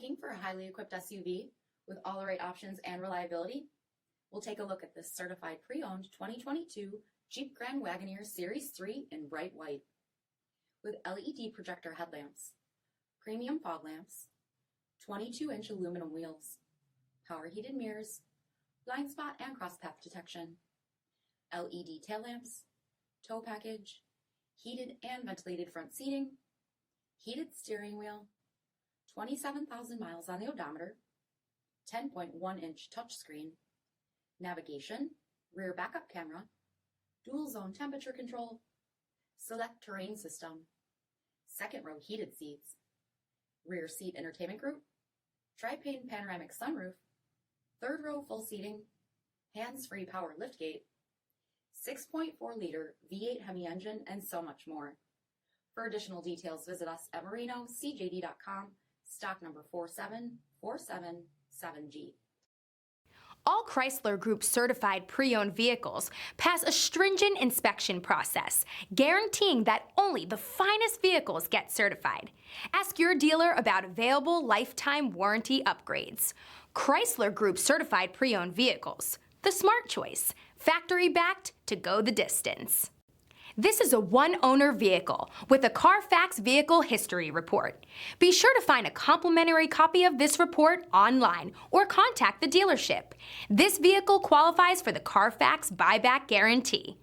Looking for a highly equipped SUV with all the right options and reliability? We'll take a look at this certified pre-owned 2022 Jeep Grand Wagoneer Series 3 in bright white. With LED projector headlamps, premium fog lamps, 22-inch aluminum wheels, power heated mirrors, blind spot and cross path detection, LED tail lamps, tow package, heated and ventilated front seating, heated steering wheel, 27,000 miles on the odometer, 10.1-inch touchscreen, navigation, rear backup camera, dual zone temperature control, select terrain system, second row heated seats, rear seat entertainment group, TRI-PANE panoramic sunroof, third row full seating, hands-free power liftgate, 6.4-liter V8 Hemi engine, and so much more. For additional details, visit us at marinocjd.com, stock number 47477G. All Chrysler Group certified pre-owned vehicles pass a stringent inspection process, guaranteeing that only the finest vehicles get certified. Ask your dealer about available lifetime warranty upgrades. Chrysler Group certified pre-owned vehicles, the smart choice, factory backed to go the distance. This is a one-owner vehicle with a CARFAX vehicle history report. Be sure to find a complimentary copy of this report online or contact the dealership. This vehicle qualifies for the CARFAX buyback guarantee.